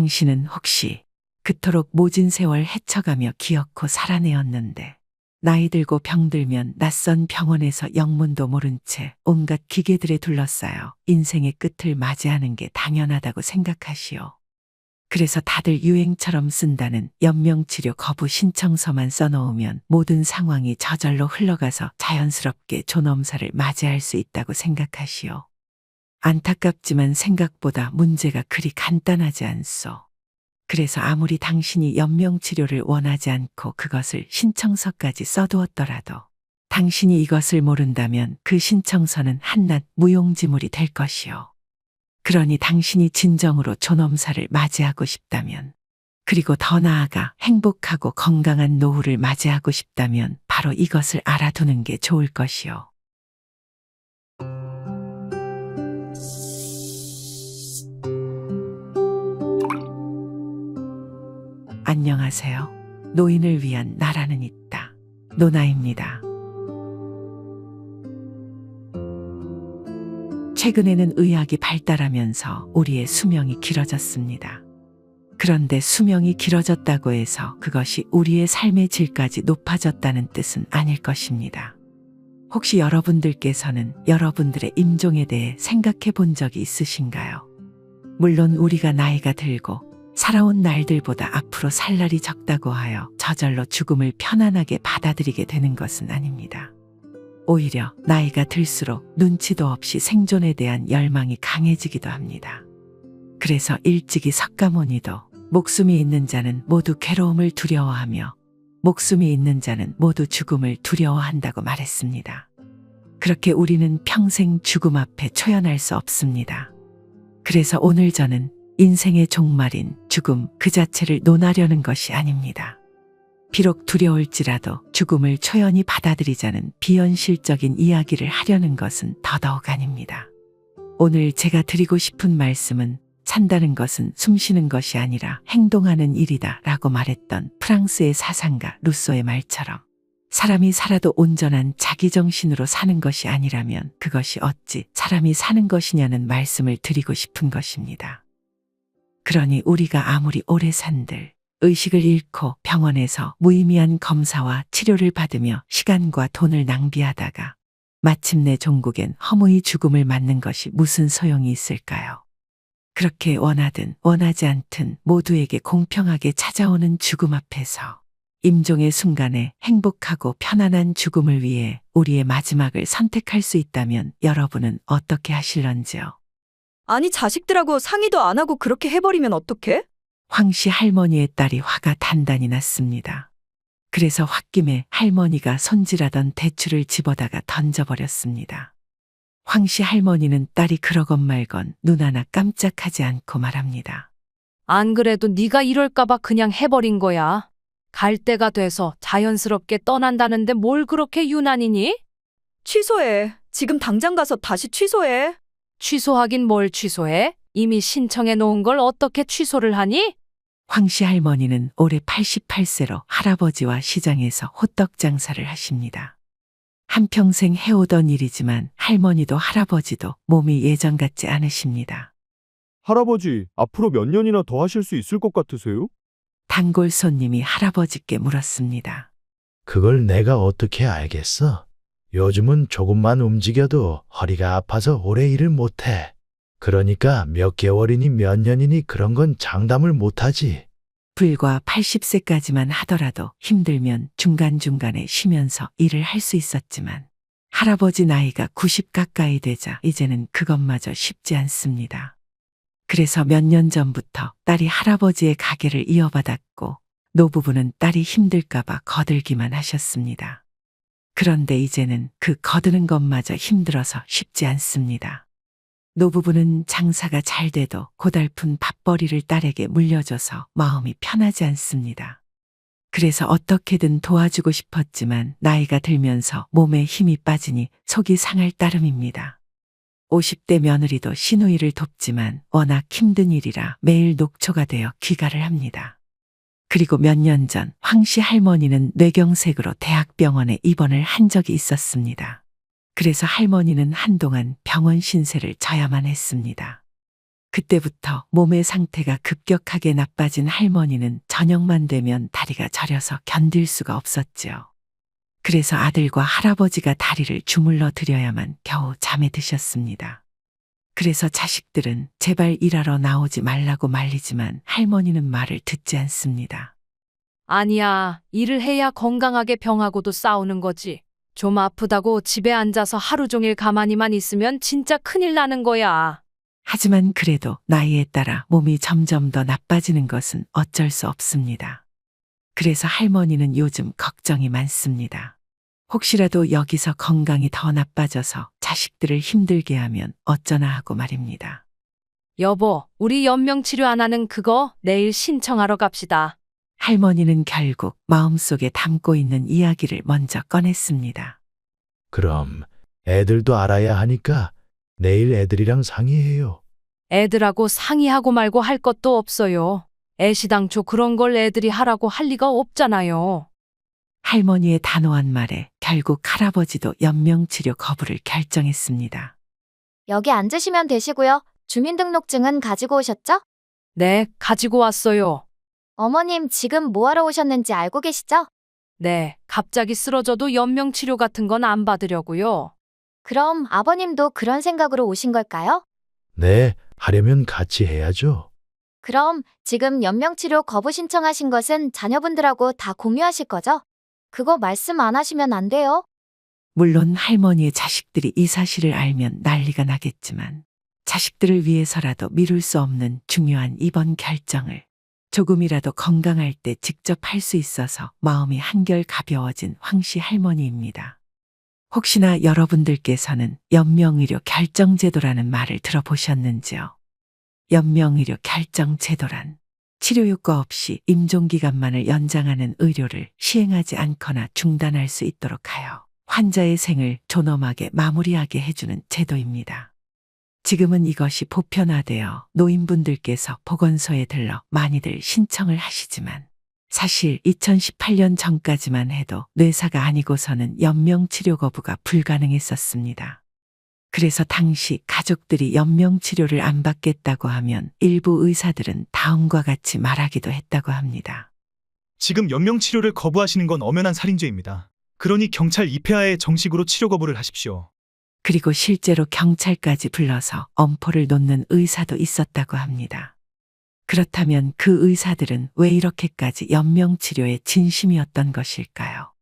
당신은 혹시 그토록 모진 세월 헤쳐가며 기어코 살아내었는데 나이 들고 병들면 낯선 병원에서 영문도 모른 채 온갖 기계들에 둘러싸여 인생의 끝을 맞이하는 게 당연하다고 생각하시오. 그래서 다들 유행처럼 쓴다는 연명치료 거부 신청서만 써놓으면 모든 상황이 저절로 흘러가서 자연스럽게 존엄사를 맞이할 수 있다고 생각하시오. 안타깝지만 생각보다 문제가 그리 간단하지 않소. 그래서 아무리 당신이 연명치료를 원하지 않고 그것을 신청서까지 써두었더라도 당신이 이것을 모른다면 그 신청서는 한낱 무용지물이 될 것이오. 그러니 당신이 진정으로 존엄사를 맞이하고 싶다면, 그리고 더 나아가 행복하고 건강한 노후를 맞이하고 싶다면 바로 이것을 알아두는 게 좋을 것이오. 안녕하세요. 노인을 위한 나라는 있다. 노나입니다. 최근에는 의학이 발달하면서 우리의 수명이 길어졌습니다. 그런데 수명이 길어졌다고 해서 그것이 우리의 삶의 질까지 높아졌다는 뜻은 아닐 것입니다. 혹시 여러분들께서는 여러분들의 임종에 대해 생각해 본 적이 있으신가요? 물론 우리가 나이가 들고 살아온 날들보다 앞으로 살 날이 적다고 하여 저절로 죽음을 편안하게 받아들이게 되는 것은 아닙니다. 오히려 나이가 들수록 눈치도 없이 생존에 대한 열망이 강해지기도 합니다. 그래서 일찍이 석가모니도 목숨이 있는 자는 모두 괴로움을 두려워하며 목숨이 있는 자는 모두 죽음을 두려워한다고 말했습니다. 그렇게 우리는 평생 죽음 앞에 초연할 수 없습니다. 그래서 오늘 저는 인생의 종말인 죽음 그 자체를 논하려는 것이 아닙니다. 비록 두려울지라도 죽음을 초연히 받아들이자는 비현실적인 이야기를 하려는 것은 더더욱 아닙니다. 오늘 제가 드리고 싶은 말씀은 산다는 것은 숨쉬는 것이 아니라 행동하는 일이다 라고 말했던 프랑스의 사상가 루소의 말처럼 사람이 살아도 온전한 자기정신으로 사는 것이 아니라면 그것이 어찌 사람이 사는 것이냐는 말씀을 드리고 싶은 것입니다. 그러니 우리가 아무리 오래 산들 의식을 잃고 병원에서 무의미한 검사와 치료를 받으며 시간과 돈을 낭비하다가 마침내 종국엔 허무히 죽음을 맞는 것이 무슨 소용이 있을까요? 그렇게 원하든 원하지 않든 모두에게 공평하게 찾아오는 죽음 앞에서 임종의 순간에 행복하고 편안한 죽음을 위해 우리의 마지막을 선택할 수 있다면 여러분은 어떻게 하실런지요? 아니 자식들하고 상의도 안 하고 그렇게 해버리면 어떡해? 황씨 할머니의 딸이 화가 단단히 났습니다. 그래서 홧김에 할머니가 손질하던 대추를 집어다가 던져버렸습니다. 황씨 할머니는 딸이 그러건 말건 눈 하나 깜짝하지 않고 말합니다. 안 그래도 네가 이럴까봐 그냥 해버린 거야. 갈 때가 돼서 자연스럽게 떠난다는데 뭘 그렇게 유난이니? 취소해. 지금 당장 가서 다시 취소해. 취소하긴 뭘 취소해? 이미 신청해 놓은 걸 어떻게 취소를 하니? 황씨 할머니는 올해 88세로 할아버지와 시장에서 호떡 장사를 하십니다. 한평생 해오던 일이지만 할머니도 할아버지도 몸이 예전 같지 않으십니다. 할아버지, 앞으로 몇 년이나 더 하실 수 있을 것 같으세요? 단골 손님이 할아버지께 물었습니다. 그걸 내가 어떻게 알겠어? 요즘은 조금만 움직여도 허리가 아파서 오래 일을 못해. 그러니까 몇 개월이니 몇 년이니 그런 건 장담을 못하지. 불과 80세까지만 하더라도 힘들면 중간중간에 쉬면서 일을 할 수 있었지만 할아버지 나이가 90 가까이 되자 이제는 그것마저 쉽지 않습니다. 그래서 몇 년 전부터 딸이 할아버지의 가게를 이어받았고 노부부는 딸이 힘들까봐 거들기만 하셨습니다. 그런데 이제는 그 거드는 것마저 힘들어서 쉽지 않습니다. 노부부는 장사가 잘 돼도 고달픈 밥벌이를 딸에게 물려줘서 마음이 편하지 않습니다. 그래서 어떻게든 도와주고 싶었지만 나이가 들면서 몸에 힘이 빠지니 속이 상할 따름입니다. 50대 며느리도 시누이를 돕지만 워낙 힘든 일이라 매일 녹초가 되어 귀가를 합니다. 그리고 몇 년 전 황씨 할머니는 뇌경색으로 대학병원에 입원을 한 적이 있었습니다. 그래서 할머니는 한동안 병원 신세를 져야만 했습니다. 그때부터 몸의 상태가 급격하게 나빠진 할머니는 저녁만 되면 다리가 저려서 견딜 수가 없었지요. 그래서 아들과 할아버지가 다리를 주물러 드려야만 겨우 잠에 드셨습니다. 그래서 자식들은 제발 일하러 나오지 말라고 말리지만 할머니는 말을 듣지 않습니다. 아니야, 일을 해야 건강하게 병하고도 싸우는 거지. 좀 아프다고 집에 앉아서 하루 종일 가만히만 있으면 진짜 큰일 나는 거야. 하지만 그래도 나이에 따라 몸이 점점 더 나빠지는 것은 어쩔 수 없습니다. 그래서 할머니는 요즘 걱정이 많습니다. 혹시라도 여기서 건강이 더 나빠져서 자식들을 힘들게 하면 어쩌나 하고 말입니다. 여보, 우리 연명치료 안 하는 그거 내일 신청하러 갑시다. 할머니는 결국 마음속에 담고 있는 이야기를 먼저 꺼냈습니다. 그럼 애들도 알아야 하니까 내일 애들이랑 상의해요. 애들하고 상의하고 말고 할 것도 없어요. 애시당초 그런 걸 애들이 하라고 할 리가 없잖아요. 할머니의 단호한 말에 결국 할아버지도 연명치료 거부를 결정했습니다. 여기 앉으시면 되시고요. 주민등록증은 가지고 오셨죠? 네, 가지고 왔어요. 어머님 지금 뭐하러 오셨는지 알고 계시죠? 네, 갑자기 쓰러져도 연명치료 같은 건 안 받으려고요. 그럼 아버님도 그런 생각으로 오신 걸까요? 네, 하려면 같이 해야죠. 그럼 지금 연명치료 거부 신청하신 것은 자녀분들하고 다 공유하실 거죠? 그거 말씀 안 하시면 안 돼요. 물론 할머니의 자식들이 이 사실을 알면 난리가 나겠지만 자식들을 위해서라도 미룰 수 없는 중요한 이번 결정을 조금이라도 건강할 때 직접 할 수 있어서 마음이 한결 가벼워진 황씨 할머니입니다. 혹시나 여러분들께서는 연명의료 결정제도라는 말을 들어보셨는지요? 연명의료 결정제도란 치료 효과 없이 임종기간만을 연장하는 의료를 시행하지 않거나 중단할 수 있도록 하여 환자의 생을 존엄하게 마무리하게 해주는 제도입니다. 지금은 이것이 보편화되어 노인분들께서 보건소에 들러 많이들 신청을 하시지만 사실 2018년 전까지만 해도 뇌사가 아니고서는 연명치료 거부가 불가능했었습니다. 그래서 당시 가족들이 연명치료를 안 받겠다고 하면 일부 의사들은 다음과 같이 말하기도 했다고 합니다. 지금 연명치료를 거부하시는 건 엄연한 살인죄입니다. 그러니 경찰 입회하에 정식으로 치료 거부를 하십시오. 그리고 실제로 경찰까지 불러서 엄포를 놓는 의사도 있었다고 합니다. 그렇다면 그 의사들은 왜 이렇게까지 연명치료에 진심이었던 것일까요?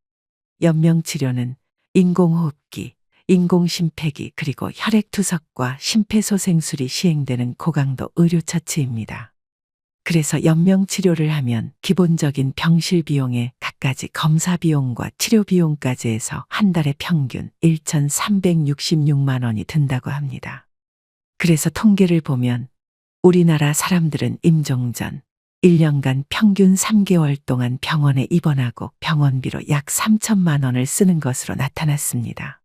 연명치료는 인공호흡기, 인공심폐기 그리고 혈액투석과 심폐소생술이 시행되는 고강도 의료처치입니다. 그래서 연명치료를 하면 기본적인 병실 비용에 갖가지 검사 비용과 치료 비용까지 해서 한 달에 평균 1,366만 원이 든다고 합니다. 그래서 통계를 보면 우리나라 사람들은 임종 전 1년간 평균 3개월 동안 병원에 입원하고 병원비로 약 3천만 원을 쓰는 것으로 나타났습니다.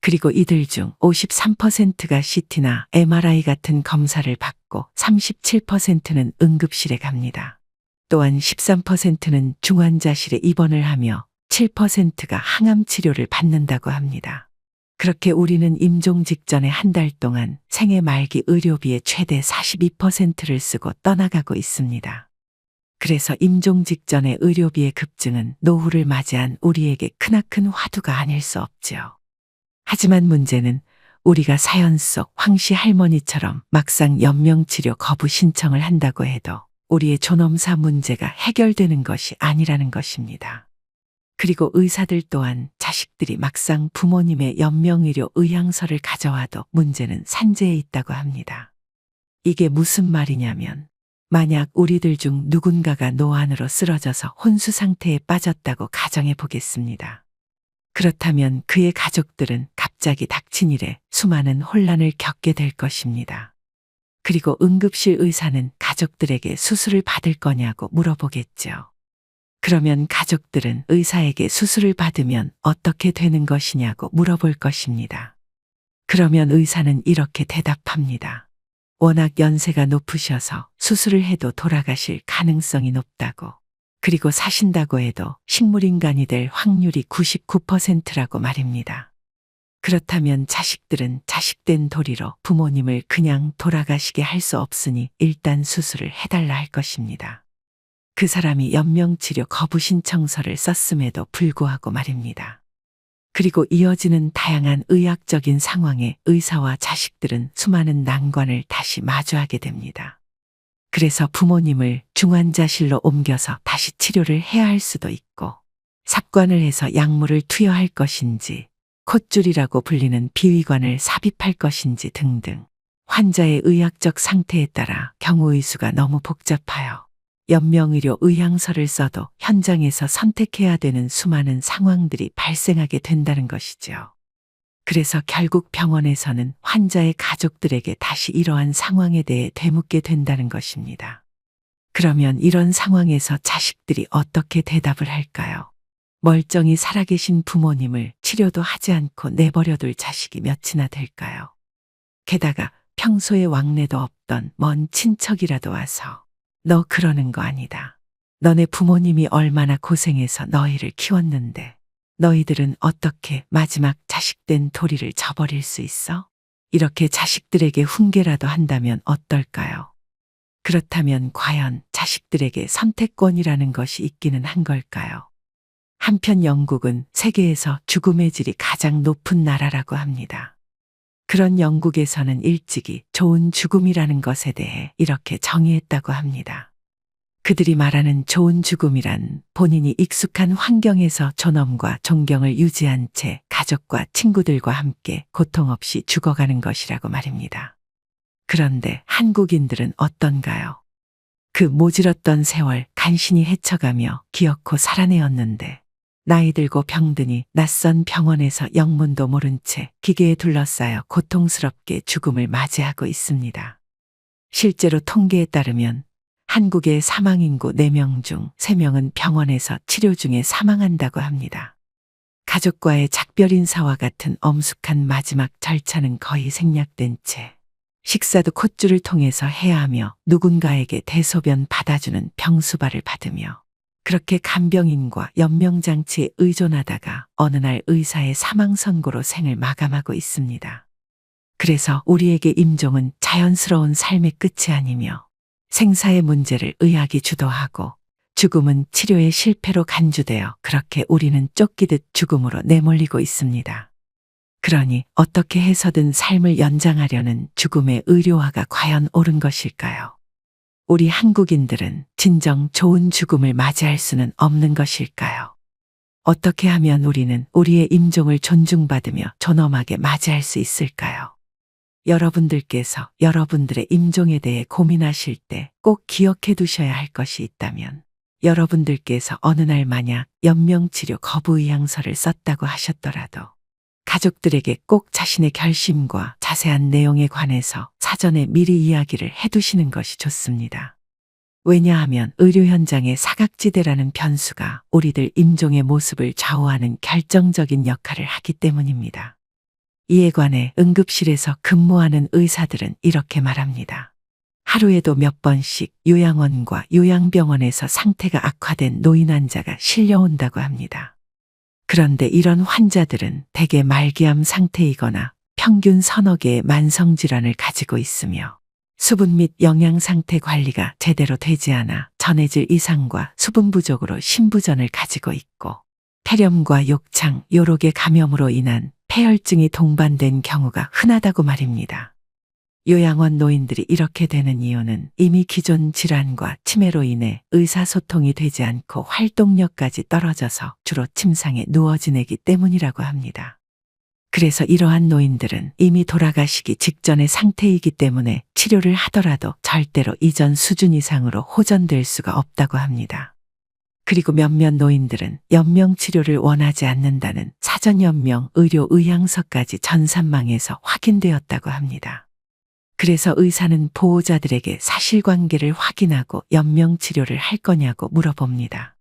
그리고 이들 중 53%가 CT나 MRI 같은 검사를 받고 37%는 응급실에 갑니다. 또한 13%는 중환자실에 입원을 하며 7%가 항암 치료를 받는다고 합니다. 그렇게 우리는 임종 직전에 한 달 동안 생애 말기 의료비의 최대 42%를 쓰고 떠나가고 있습니다. 그래서 임종 직전의 의료비의 급증은 노후를 맞이한 우리에게 크나큰 화두가 아닐 수 없지요. 하지만 문제는 우리가 사연 속 황씨 할머니처럼 막상 연명치료 거부 신청을 한다고 해도 우리의 존엄사 문제가 해결되는 것이 아니라는 것입니다. 그리고 의사들 또한 자식들이 막상 부모님의 연명의료 의향서를 가져와도 문제는 산재에 있다고 합니다. 이게 무슨 말이냐면 만약 우리들 중 누군가가 노안으로 쓰러져서 혼수 상태에 빠졌다고 가정해 보겠습니다. 그렇다면 그의 가족들은 갑자기 닥친 일에 수많은 혼란을 겪게 될 것입니다. 그리고 응급실 의사는 가족들에게 수술을 받을 거냐고 물어보겠죠. 그러면 가족들은 의사에게 수술을 받으면 어떻게 되는 것이냐고 물어볼 것입니다. 그러면 의사는 이렇게 대답합니다. 워낙 연세가 높으셔서 수술을 해도 돌아가실 가능성이 높다고. 그리고 사신다고 해도 식물인간이 될 확률이 99%라고 말입니다. 그렇다면 자식들은 자식된 도리로 부모님을 그냥 돌아가시게 할 수 없으니 일단 수술을 해달라 할 것입니다. 그 사람이 연명치료 거부 신청서를 썼음에도 불구하고 말입니다. 그리고 이어지는 다양한 의학적인 상황에 의사와 자식들은 수많은 난관을 다시 마주하게 됩니다. 그래서 부모님을 중환자실로 옮겨서 다시 치료를 해야 할 수도 있고, 삽관을 해서 약물을 투여할 것인지, 콧줄이라고 불리는 비위관을 삽입할 것인지 등등 환자의 의학적 상태에 따라 경우의 수가 너무 복잡하여 연명의료 의향서를 써도 현장에서 선택해야 되는 수많은 상황들이 발생하게 된다는 것이죠. 그래서 결국 병원에서는 환자의 가족들에게 다시 이러한 상황에 대해 되묻게 된다는 것입니다. 그러면 이런 상황에서 자식들이 어떻게 대답을 할까요? 멀쩡히 살아계신 부모님을 치료도 하지 않고 내버려둘 자식이 몇이나 될까요? 게다가 평소에 왕래도 없던 먼 친척이라도 와서 너 그러는 거 아니다. 너네 부모님이 얼마나 고생해서 너희를 키웠는데 너희들은 어떻게 마지막 자식된 도리를 저버릴 수 있어? 이렇게 자식들에게 훈계라도 한다면 어떨까요? 그렇다면 과연 자식들에게 선택권이라는 것이 있기는 한 걸까요? 한편 영국은 세계에서 죽음의 질이 가장 높은 나라라고 합니다. 그런 영국에서는 일찍이 좋은 죽음이라는 것에 대해 이렇게 정의했다고 합니다. 그들이 말하는 좋은 죽음이란 본인이 익숙한 환경에서 존엄과 존경을 유지한 채 가족과 친구들과 함께 고통 없이 죽어가는 것이라고 말입니다. 그런데 한국인들은 어떤가요? 그 모질었던 세월 간신히 헤쳐가며 기어코 살아내었는데 나이 들고 병드니 낯선 병원에서 영문도 모른 채 기계에 둘러싸여 고통스럽게 죽음을 맞이하고 있습니다. 실제로 통계에 따르면 한국의 사망인구 4명 중 3명은 병원에서 치료 중에 사망한다고 합니다. 가족과의 작별 인사와 같은 엄숙한 마지막 절차는 거의 생략된 채 식사도 콧줄을 통해서 해야 하며 누군가에게 대소변 받아주는 병수발을 받으며 그렇게 간병인과 연명장치에 의존하다가 어느 날 의사의 사망 선고로 생을 마감하고 있습니다. 그래서 우리에게 임종은 자연스러운 삶의 끝이 아니며 생사의 문제를 의학이 주도하고 죽음은 치료의 실패로 간주되어 그렇게 우리는 쫓기듯 죽음으로 내몰리고 있습니다. 그러니 어떻게 해서든 삶을 연장하려는 죽음의 의료화가 과연 옳은 것일까요? 우리 한국인들은 진정 좋은 죽음을 맞이할 수는 없는 것일까요? 어떻게 하면 우리는 우리의 임종을 존중받으며 존엄하게 맞이할 수 있을까요? 여러분들께서 여러분들의 임종에 대해 고민하실 때 꼭 기억해 두셔야 할 것이 있다면 여러분들께서 어느 날 만약 연명치료 거부 의향서를 썼다고 하셨더라도 가족들에게 꼭 자신의 결심과 자세한 내용에 관해서 사전에 미리 이야기를 해두시는 것이 좋습니다. 왜냐하면 의료 현장의 사각지대라는 변수가 우리들 임종의 모습을 좌우하는 결정적인 역할을 하기 때문입니다. 이에 관해 응급실에서 근무하는 의사들은 이렇게 말합니다. 하루에도 몇 번씩 요양원과 요양병원에서 상태가 악화된 노인 환자가 실려온다고 합니다. 그런데 이런 환자들은 대개 말기암 상태이거나 평균 서너 개의 만성질환을 가지고 있으며 수분 및 영양 상태 관리가 제대로 되지 않아 전해질 이상과 수분 부족으로 심부전을 가지고 있고 폐렴과 욕창, 요록의 감염으로 인한 폐혈증이 동반된 경우가 흔하다고 말입니다. 요양원 노인들이 이렇게 되는 이유는 이미 기존 질환과 치매로 인해 의사소통이 되지 않고 활동력까지 떨어져서 주로 침상에 누워 지내기 때문이라고 합니다. 그래서 이러한 노인들은 이미 돌아가시기 직전의 상태이기 때문에 치료를 하더라도 절대로 이전 수준 이상으로 호전될 수가 없다고 합니다. 그리고 몇몇 노인들은 연명치료를 원하지 않는다는 사전연명 의료 의향서까지 전산망에서 확인되었다고 합니다. 그래서 의사는 보호자들에게 사실관계를 확인하고 연명치료를 할 거냐고 물어봅니다.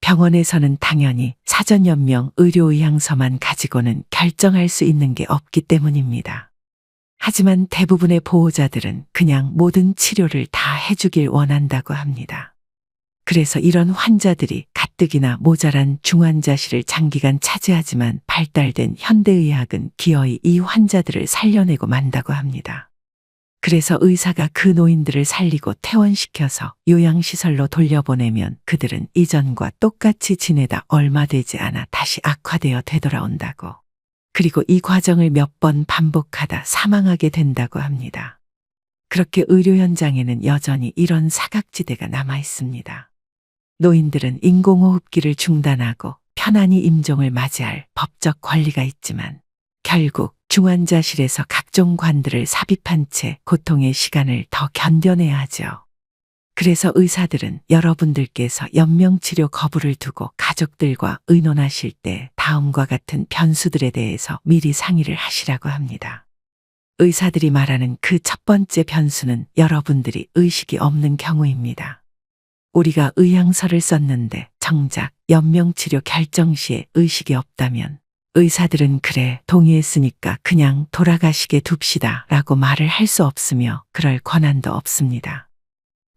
병원에서는 당연히 사전연명 의료의향서만 가지고는 결정할 수 있는 게 없기 때문입니다. 하지만 대부분의 보호자들은 그냥 모든 치료를 다 해주길 원한다고 합니다. 그래서 이런 환자들이 가뜩이나 모자란 중환자실을 장기간 차지하지만 발달된 현대의학은 기어이 이 환자들을 살려내고 만다고 합니다. 그래서 의사가 그 노인들을 살리고 퇴원시켜서 요양시설로 돌려보내면 그들은 이전과 똑같이 지내다 얼마 되지 않아 다시 악화되어 되돌아온다고. 그리고 이 과정을 몇 번 반복하다 사망하게 된다고 합니다. 그렇게 의료 현장에는 여전히 이런 사각지대가 남아 있습니다. 노인들은 인공호흡기를 중단하고 편안히 임종을 맞이할 법적 권리가 있지만 결국 중환자실에서 각종 관들을 삽입한 채 고통의 시간을 더 견뎌내야 하죠. 그래서 의사들은 여러분들께서 연명치료 거부를 두고 가족들과 의논하실 때 다음과 같은 변수들에 대해서 미리 상의를 하시라고 합니다. 의사들이 말하는 그 첫 번째 변수는 여러분들이 의식이 없는 경우입니다. 우리가 의향서를 썼는데 정작 연명치료 결정 시에 의식이 없다면 의사들은 그래, 동의했으니까 그냥 돌아가시게 둡시다 라고 말을 할 수 없으며 그럴 권한도 없습니다.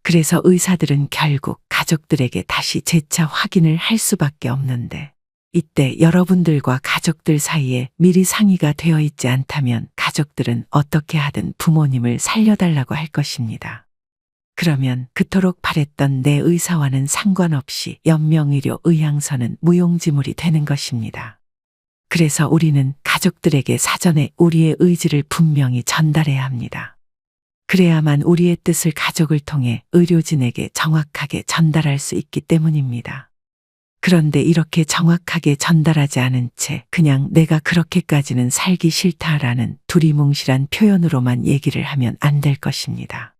그래서 의사들은 결국 가족들에게 다시 재차 확인을 할 수밖에 없는데 이때 여러분들과 가족들 사이에 미리 상의가 되어 있지 않다면 가족들은 어떻게 하든 부모님을 살려달라고 할 것입니다. 그러면 그토록 바랬던 내 의사와는 상관없이 연명의료 의향서는 무용지물이 되는 것입니다. 그래서 우리는 가족들에게 사전에 우리의 의지를 분명히 전달해야 합니다. 그래야만 우리의 뜻을 가족을 통해 의료진에게 정확하게 전달할 수 있기 때문입니다. 그런데 이렇게 정확하게 전달하지 않은 채 그냥 내가 그렇게까지는 살기 싫다라는 두리뭉실한 표현으로만 얘기를 하면 안 될 것입니다.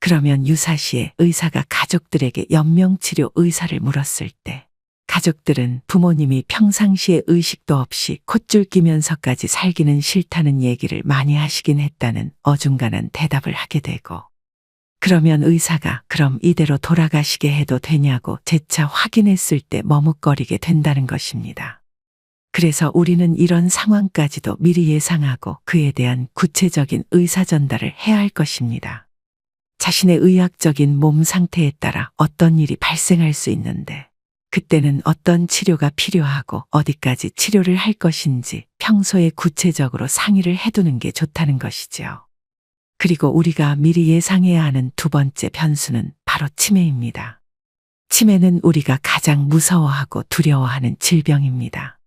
그러면 유사시에 의사가 가족들에게 연명치료 의사를 물었을 때 가족들은 부모님이 평상시에 의식도 없이 콧줄 끼면서까지 살기는 싫다는 얘기를 많이 하시긴 했다는 어중간한 대답을 하게 되고 그러면 의사가 그럼 이대로 돌아가시게 해도 되냐고 재차 확인했을 때 머뭇거리게 된다는 것입니다. 그래서 우리는 이런 상황까지도 미리 예상하고 그에 대한 구체적인 의사 전달을 해야 할 것입니다. 자신의 의학적인 몸 상태에 따라 어떤 일이 발생할 수 있는데 그때는 어떤 치료가 필요하고 어디까지 치료를 할 것인지 평소에 구체적으로 상의를 해두는 게 좋다는 것이지요. 그리고 우리가 미리 예상해야 하는 두 번째 변수는 바로 치매입니다. 치매는 우리가 가장 무서워하고 두려워하는 질병입니다.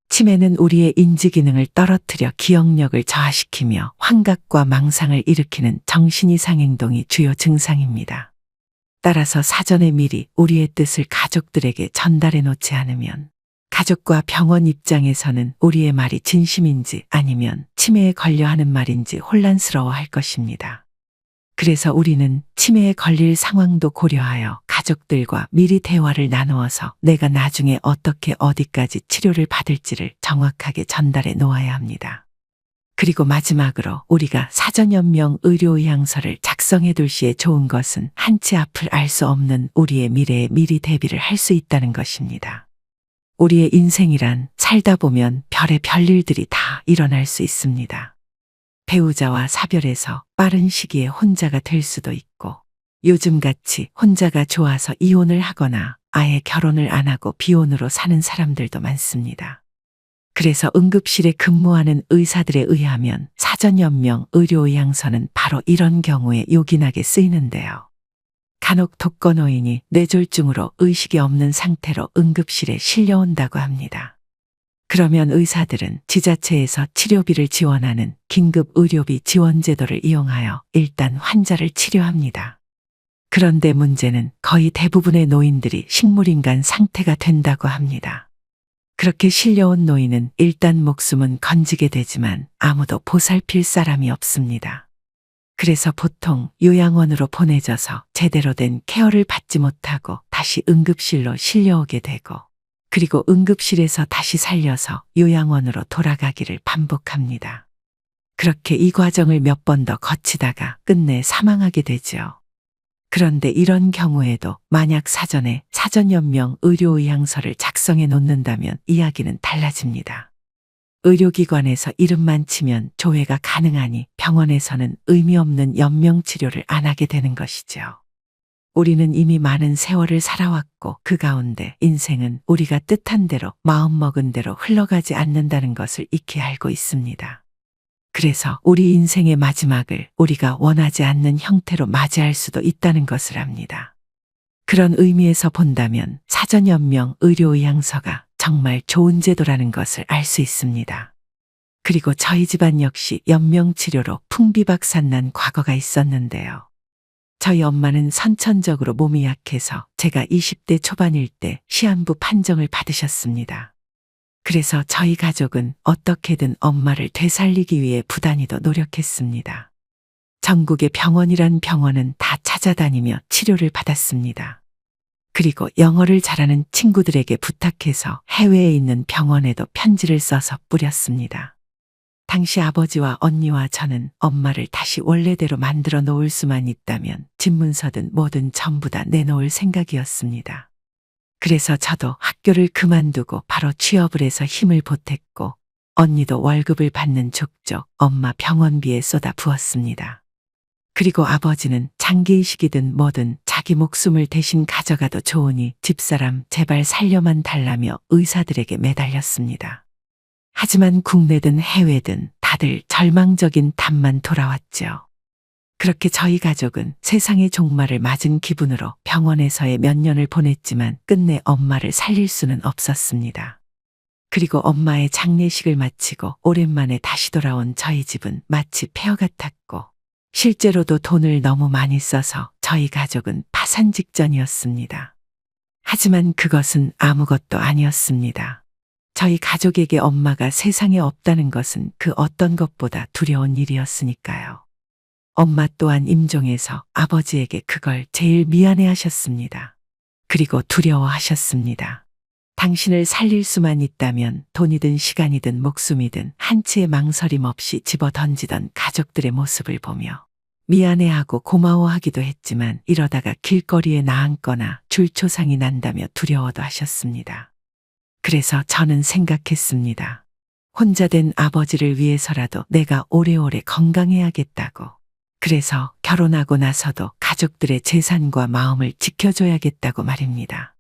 치매는 우리의 인지 기능을 떨어뜨려 기억력을 저하시키며 환각과 망상을 일으키는 정신이상 행동이 주요 증상입니다. 따라서 사전에 미리 우리의 뜻을 가족들에게 전달해 놓지 않으면 가족과 병원 입장에서는 우리의 말이 진심인지 아니면 치매에 걸려 하는 말인지 혼란스러워 할 것입니다. 그래서 우리는 치매에 걸릴 상황도 고려하여 가족들과 미리 대화를 나누어서 내가 나중에 어떻게 어디까지 치료를 받을지를 정확하게 전달해 놓아야 합니다. 그리고 마지막으로 우리가 사전연명 의료의향서를 작성해 둘 시에 좋은 것은 한치 앞을 알 수 없는 우리의 미래에 미리 대비를 할 수 있다는 것입니다. 우리의 인생이란 살다 보면 별의 별일들이 다 일어날 수 있습니다. 배우자와 사별해서 빠른 시기에 혼자가 될 수도 있고 요즘같이 혼자가 좋아서 이혼을 하거나 아예 결혼을 안 하고 비혼으로 사는 사람들도 많습니다. 그래서 응급실에 근무하는 의사들에 의하면 사전연명 의료의향서는 바로 이런 경우에 요긴하게 쓰이는데요. 간혹 독거노인이 뇌졸중으로 의식이 없는 상태로 응급실에 실려온다고 합니다. 그러면 의사들은 지자체에서 치료비를 지원하는 긴급의료비 지원제도를 이용하여 일단 환자를 치료합니다. 그런데 문제는 거의 대부분의 노인들이 식물인간 상태가 된다고 합니다. 그렇게 실려온 노인은 일단 목숨은 건지게 되지만 아무도 보살필 사람이 없습니다. 그래서 보통 요양원으로 보내져서 제대로 된 케어를 받지 못하고 다시 응급실로 실려오게 되고 그리고 응급실에서 다시 살려서 요양원으로 돌아가기를 반복합니다. 그렇게 이 과정을 몇 번 더 거치다가 끝내 사망하게 되죠. 그런데 이런 경우에도 만약 사전에 사전연명 의료의향서를 작성해 놓는다면 이야기는 달라집니다. 의료기관에서 이름만 치면 조회가 가능하니 병원에서는 의미 없는 연명치료를 안 하게 되는 것이죠. 우리는 이미 많은 세월을 살아왔고 그 가운데 인생은 우리가 뜻한 대로 마음먹은 대로 흘러가지 않는다는 것을 익히 알고 있습니다. 그래서 우리 인생의 마지막을 우리가 원하지 않는 형태로 맞이할 수도 있다는 것을 압니다. 그런 의미에서 본다면 사전연명 의료의향서가 정말 좋은 제도라는 것을 알 수 있습니다. 그리고 저희 집안 역시 연명치료로 풍비박산난 과거가 있었는데요. 저희 엄마는 선천적으로 몸이 약해서 제가 20대 초반일 때 시한부 판정을 받으셨습니다. 그래서 저희 가족은 어떻게든 엄마를 되살리기 위해 부단히도 노력했습니다. 전국의 병원이란 병원은 다 찾아다니며 치료를 받았습니다. 그리고 영어를 잘하는 친구들에게 부탁해서 해외에 있는 병원에도 편지를 써서 뿌렸습니다. 당시 아버지와 언니와 저는 엄마를 다시 원래대로 만들어 놓을 수만 있다면 집문서든 뭐든 전부 다 내놓을 생각이었습니다. 그래서 저도 학교를 그만두고 바로 취업을 해서 힘을 보탰고 언니도 월급을 받는 족족 엄마 병원비에 쏟아 부었습니다. 그리고 아버지는 장기이식이든 뭐든 자기 목숨을 대신 가져가도 좋으니 집사람 제발 살려만 달라며 의사들에게 매달렸습니다. 하지만 국내든 해외든 다들 절망적인 답만 돌아왔죠. 그렇게 저희 가족은 세상의 종말을 맞은 기분으로 병원에서의 몇 년을 보냈지만 끝내 엄마를 살릴 수는 없었습니다. 그리고 엄마의 장례식을 마치고 오랜만에 다시 돌아온 저희 집은 마치 폐허 같았고 실제로도 돈을 너무 많이 써서 저희 가족은 파산 직전이었습니다. 하지만 그것은 아무것도 아니었습니다. 저희 가족에게 엄마가 세상에 없다는 것은 그 어떤 것보다 두려운 일이었으니까요. 엄마 또한 임종에서 아버지에게 그걸 제일 미안해하셨습니다. 그리고 두려워하셨습니다. 당신을 살릴 수만 있다면 돈이든 시간이든 목숨이든 한치의 망설임 없이 집어 던지던 가족들의 모습을 보며 미안해하고 고마워하기도 했지만 이러다가 길거리에 나앉거나 줄초상이 난다며 두려워도 하셨습니다. 그래서 저는 생각했습니다. 혼자 된 아버지를 위해서라도 내가 오래오래 건강해야겠다고. 그래서 결혼하고 나서도 가족들의 재산과 마음을 지켜줘야겠다고 말입니다.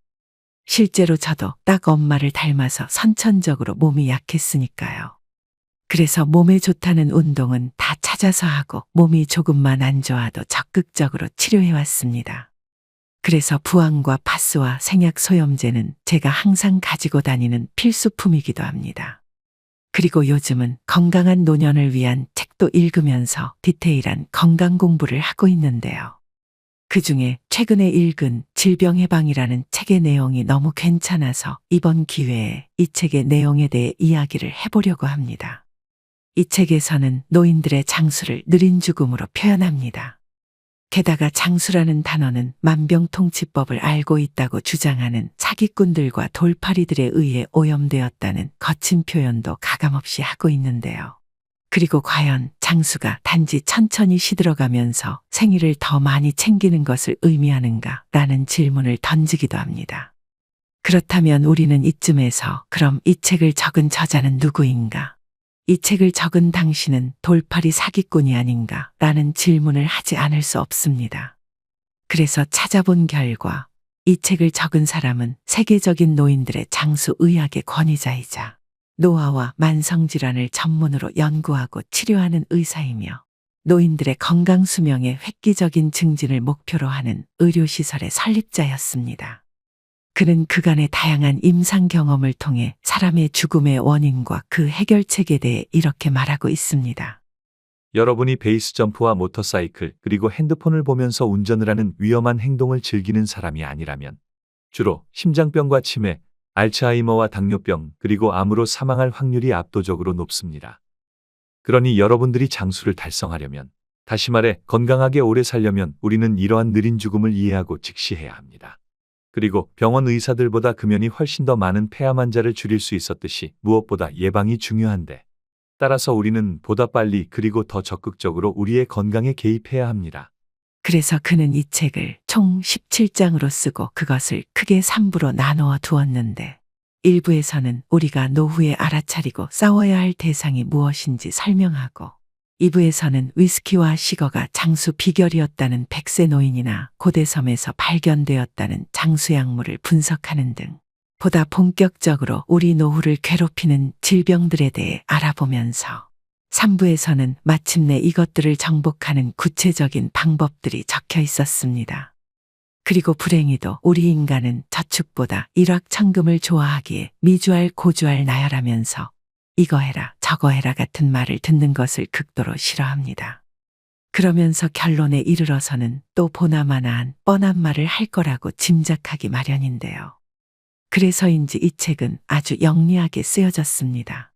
실제로 저도 딱 엄마를 닮아서 선천적으로 몸이 약했으니까요. 그래서 몸에 좋다는 운동은 다 찾아서 하고 몸이 조금만 안 좋아도 적극적으로 치료해왔습니다. 그래서 부항과 파스와 생약 소염제는 제가 항상 가지고 다니는 필수품이기도 합니다. 그리고 요즘은 건강한 노년을 위한 책도 읽으면서 디테일한 건강 공부를 하고 있는데요. 그중에 최근에 읽은 질병해방이라는 책의 내용이 너무 괜찮아서 이번 기회에 이 책의 내용에 대해 이야기를 해보려고 합니다. 이 책에서는 노인들의 장수를 느린 죽음으로 표현합니다. 게다가 장수라는 단어는 만병통치법을 알고 있다고 주장하는 사기꾼들과 돌팔이들에 의해 오염되었다는 거친 표현도 가감없이 하고 있는데요. 그리고 과연 장수가 단지 천천히 시들어가면서 생일을 더 많이 챙기는 것을 의미하는가? 라는 질문을 던지기도 합니다. 그렇다면 우리는 이쯤에서 그럼 이 책을 적은 저자는 누구인가? 이 책을 적은 당신은 돌팔이 사기꾼이 아닌가? 라는 질문을 하지 않을 수 없습니다. 그래서 찾아본 결과 이 책을 적은 사람은 세계적인 노인들의 장수 의학의 권위자이자 노화와 만성질환을 전문으로 연구하고 치료하는 의사이며 노인들의 건강 수명의 획기적인 증진을 목표로 하는 의료시설의 설립자였습니다. 그는 그간의 다양한 임상 경험을 통해 사람의 죽음의 원인과 그 해결책에 대해 이렇게 말하고 있습니다. 여러분이 베이스 점프와 모터사이클 그리고 핸드폰을 보면서 운전을 하는 위험한 행동을 즐기는 사람이 아니라면 주로 심장병과 치매, 알츠하이머와 당뇨병 그리고 암으로 사망할 확률이 압도적으로 높습니다. 그러니 여러분들이 장수를 달성하려면, 다시 말해 건강하게 오래 살려면 우리는 이러한 느린 죽음을 이해하고 직시해야 합니다. 그리고 병원 의사들보다 금연이 훨씬 더 많은 폐암 환자를 줄일 수 있었듯이 무엇보다 예방이 중요한데, 따라서 우리는 보다 빨리 그리고 더 적극적으로 우리의 건강에 개입해야 합니다. 그래서 그는 이 책을 총 17장으로 쓰고 그것을 크게 3부로 나누어 두었는데 1부에서는 우리가 노후에 알아차리고 싸워야 할 대상이 무엇인지 설명하고 2부에서는 위스키와 시거가 장수 비결이었다는 백세 노인이나 고대섬에서 발견되었다는 장수약물을 분석하는 등 보다 본격적으로 우리 노후를 괴롭히는 질병들에 대해 알아보면서 3부에서는 마침내 이것들을 정복하는 구체적인 방법들이 적혀 있었습니다. 그리고 불행히도 우리 인간은 저축보다 일확천금을 좋아하기에 미주알 고주알 나열하면서 이거 해라 저거 해라 같은 말을 듣는 것을 극도로 싫어합니다. 그러면서 결론에 이르러서는 또 보나마나한 뻔한 말을 할 거라고 짐작하기 마련인데요. 그래서인지 이 책은 아주 영리하게 쓰여졌습니다.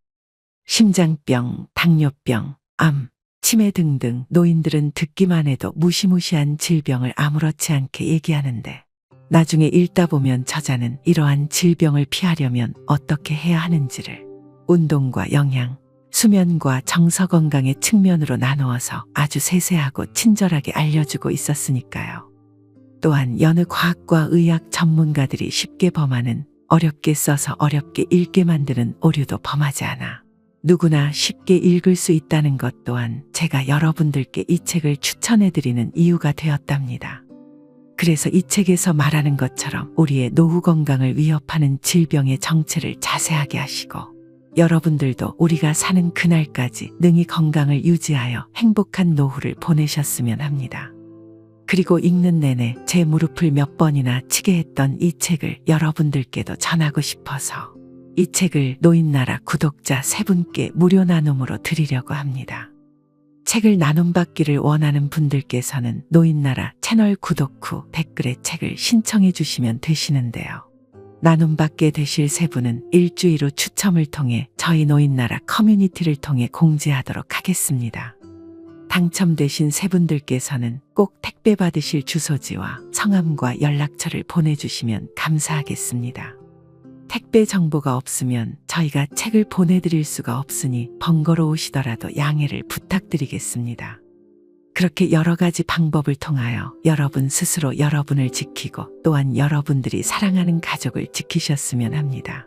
심장병, 당뇨병, 암, 치매 등등 노인들은 듣기만 해도 무시무시한 질병을 아무렇지 않게 얘기하는데 나중에 읽다 보면 저자는 이러한 질병을 피하려면 어떻게 해야 하는지를 운동과 영양, 수면과 정서 건강의 측면으로 나누어서 아주 세세하고 친절하게 알려주고 있었으니까요. 또한 여느 과학과 의학 전문가들이 쉽게 범하는 어렵게 써서 어렵게 읽게 만드는 오류도 범하지 않아 누구나 쉽게 읽을 수 있다는 것 또한 제가 여러분들께 이 책을 추천해드리는 이유가 되었답니다. 그래서 이 책에서 말하는 것처럼 우리의 노후 건강을 위협하는 질병의 정체를 자세하게 하시고 여러분들도 우리가 사는 그날까지 능히 건강을 유지하여 행복한 노후를 보내셨으면 합니다. 그리고 읽는 내내 제 무릎을 몇 번이나 치게 했던 이 책을 여러분들께도 전하고 싶어서 이 책을 노인나라 구독자 3분께 무료 나눔으로 드리려고 합니다. 책을 나눔받기를 원하는 분들께서는 노인나라 채널 구독 후 댓글에 책을 신청해 주시면 되시는데요. 나눔받게 되실 3분은 일주일 후 추첨을 통해 저희 노인나라 커뮤니티를 통해 공지하도록 하겠습니다. 당첨되신 3분들께서는 꼭 택배 받으실 주소지와 성함과 연락처를 보내주시면 감사하겠습니다. 택배 정보가 없으면 저희가 책을 보내드릴 수가 없으니 번거로우시더라도 양해를 부탁드리겠습니다. 그렇게 여러 가지 방법을 통하여 여러분 스스로 여러분을 지키고 또한 여러분들이 사랑하는 가족을 지키셨으면 합니다.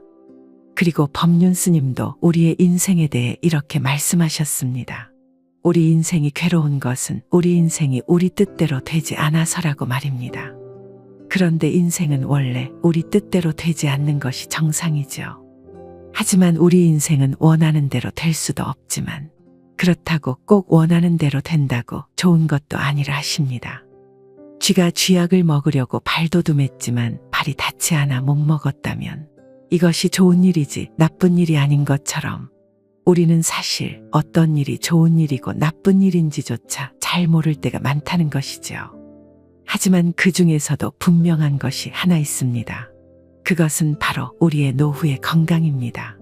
그리고 법륜 스님도 우리의 인생에 대해 이렇게 말씀하셨습니다. 우리 인생이 괴로운 것은 우리 인생이 우리 뜻대로 되지 않아서라고 말입니다. 그런데 인생은 원래 우리 뜻대로 되지 않는 것이 정상이죠. 하지만 우리 인생은 원하는 대로 될 수도 없지만 그렇다고 꼭 원하는 대로 된다고 좋은 것도 아니라 하십니다. 쥐가 쥐약을 먹으려고 발도둠했지만 발이 닿지 않아 못 먹었다면 이것이 좋은 일이지 나쁜 일이 아닌 것처럼 우리는 사실 어떤 일이 좋은 일이고 나쁜 일인지조차 잘 모를 때가 많다는 것이죠. 하지만 그 중에서도 분명한 것이 하나 있습니다. 그것은 바로 우리의 노후의 건강입니다.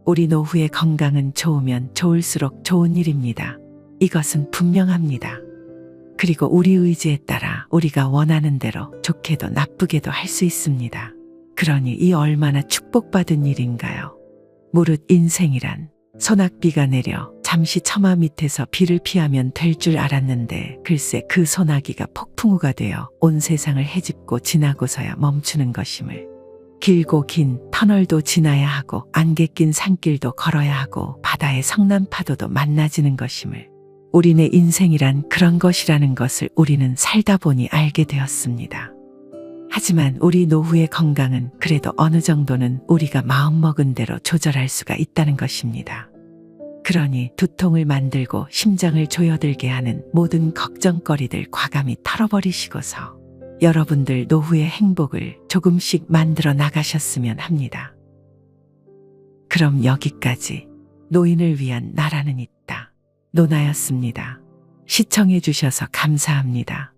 우리 노후의 건강은 좋으면 좋을수록 좋은 일입니다. 이것은 분명합니다. 그리고 우리 의지에 따라 우리가 원하는 대로 좋게도 나쁘게도 할 수 있습니다. 그러니 이 얼마나 축복받은 일인가요? 무릇 인생이란 소낙비가 내려 잠시 처마 밑에서 비를 피하면 될 줄 알았는데 글쎄 그 소나기가 폭풍우가 되어 온 세상을 헤집고 지나고서야 멈추는 것임을. 길고 긴 터널도 지나야 하고 안개 낀 산길도 걸어야 하고 바다의 성난 파도도 만나지는 것임을. 우리네 인생이란 그런 것이라는 것을 우리는 살다 보니 알게 되었습니다. 하지만 우리 노후의 건강은 그래도 어느 정도는 우리가 마음먹은 대로 조절할 수가 있다는 것입니다. 그러니 두통을 만들고 심장을 조여들게 하는 모든 걱정거리들 과감히 털어버리시고서 여러분들 노후의 행복을 조금씩 만들어 나가셨으면 합니다. 그럼 여기까지 노인을 위한 나라는 있다. 노나였습니다. 시청해 주셔서 감사합니다.